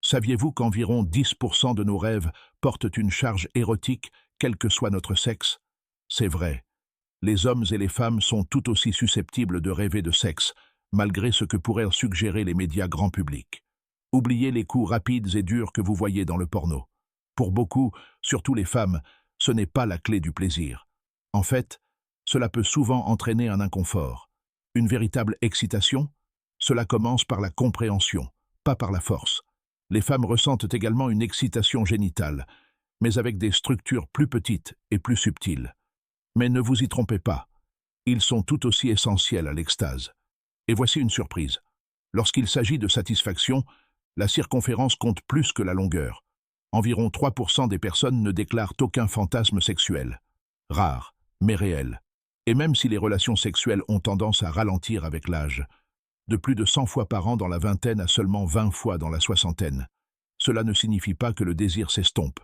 Saviez-vous qu'environ 10% de nos rêves portent une charge érotique, quel que soit notre sexe? C'est vrai. Les hommes et les femmes sont tout aussi susceptibles de rêver de sexe, malgré ce que pourraient suggérer les médias grand public. Oubliez les coups rapides et durs que vous voyez dans le porno. Pour beaucoup, surtout les femmes, ce n'est pas la clé du plaisir. En fait, cela peut souvent entraîner un inconfort. Une véritable excitation, cela commence par la compréhension, pas par la force. Les femmes ressentent également une excitation génitale, mais avec des structures plus petites et plus subtiles. Mais ne vous y trompez pas, ils sont tout aussi essentiels à l'extase. Et voici une surprise. Lorsqu'il s'agit de satisfaction, la circonférence compte plus que la longueur. Environ 3% des personnes ne déclarent aucun fantasme sexuel. Rare, mais réel. Et même si les relations sexuelles ont tendance à ralentir avec l'âge, de plus de 100 fois par an dans la vingtaine à seulement 20 fois dans la soixantaine, cela ne signifie pas que le désir s'estompe.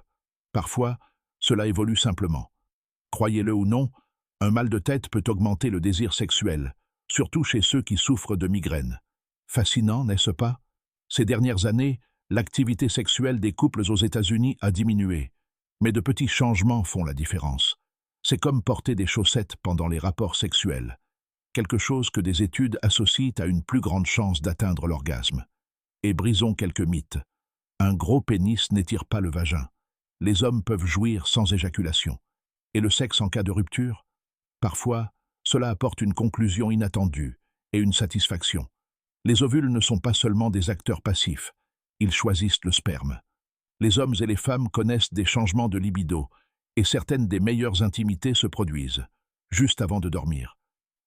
Parfois, cela évolue simplement. Croyez-le ou non, un mal de tête peut augmenter le désir sexuel, surtout chez ceux qui souffrent de migraines. Fascinant, n'est-ce pas? Ces dernières années, l'activité sexuelle des couples aux États-Unis a diminué, mais de petits changements font la différence. C'est comme porter des chaussettes pendant les rapports sexuels, quelque chose que des études associent à une plus grande chance d'atteindre l'orgasme. Et brisons quelques mythes. Un gros pénis n'étire pas le vagin. Les hommes peuvent jouir sans éjaculation. Et le sexe en cas de rupture? Parfois, cela apporte une conclusion inattendue et une satisfaction. Les ovules ne sont pas seulement des acteurs passifs, ils choisissent le sperme. Les hommes et les femmes connaissent des changements de libido, et certaines des meilleures intimités se produisent, juste avant de dormir.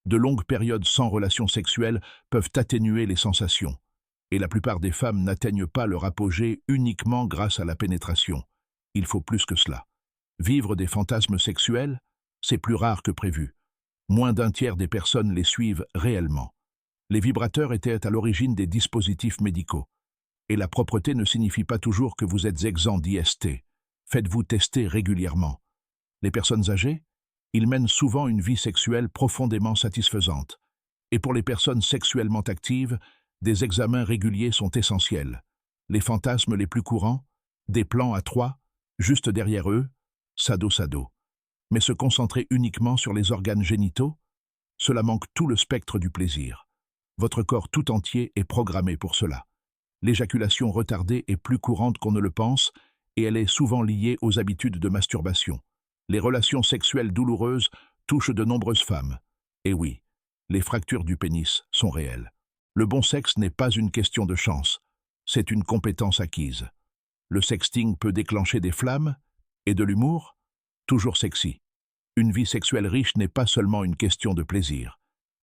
De longues périodes sans relation sexuelle peuvent atténuer les sensations, et la plupart des femmes n'atteignent pas leur apogée uniquement grâce à la pénétration. Il faut plus que cela. Vivre des fantasmes sexuels, c'est plus rare que prévu. Moins d'un tiers des personnes les suivent réellement. Les vibrateurs étaient à l'origine des dispositifs médicaux. Et la propreté ne signifie pas toujours que vous êtes exempt d'IST. Faites-vous tester régulièrement. Les personnes âgées? Ils mènent souvent une vie sexuelle profondément satisfaisante. Et pour les personnes sexuellement actives, des examens réguliers sont essentiels. Les fantasmes les plus courants? Des plans à trois, juste derrière eux, sado-sado. Mais se concentrer uniquement sur les organes génitaux? Cela manque tout le spectre du plaisir. Votre corps tout entier est programmé pour cela. L'éjaculation retardée est plus courante qu'on ne le pense et elle est souvent liée aux habitudes de masturbation. Les relations sexuelles douloureuses touchent de nombreuses femmes. Et oui, les fractures du pénis sont réelles. Le bon sexe n'est pas une question de chance, c'est une compétence acquise. Le sexting peut déclencher des flammes et de l'humour, toujours sexy. Une vie sexuelle riche n'est pas seulement une question de plaisir.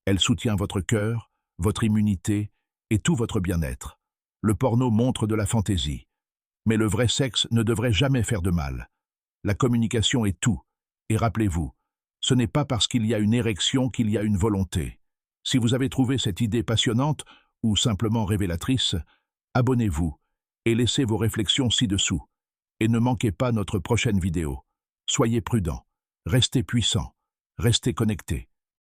Elle soutient votre cœur, votre immunité et tout votre bien-être. Le porno montre de la fantaisie. Mais le vrai sexe ne devrait jamais faire de mal. La communication est tout. Et rappelez-vous, ce n'est pas parce qu'il y a une érection qu'il y a une volonté. Si vous avez trouvé cette idée passionnante ou simplement révélatrice, abonnez-vous et laissez vos réflexions ci-dessous. Et ne manquez pas notre prochaine vidéo. Soyez prudents, restez puissants, restez connectés.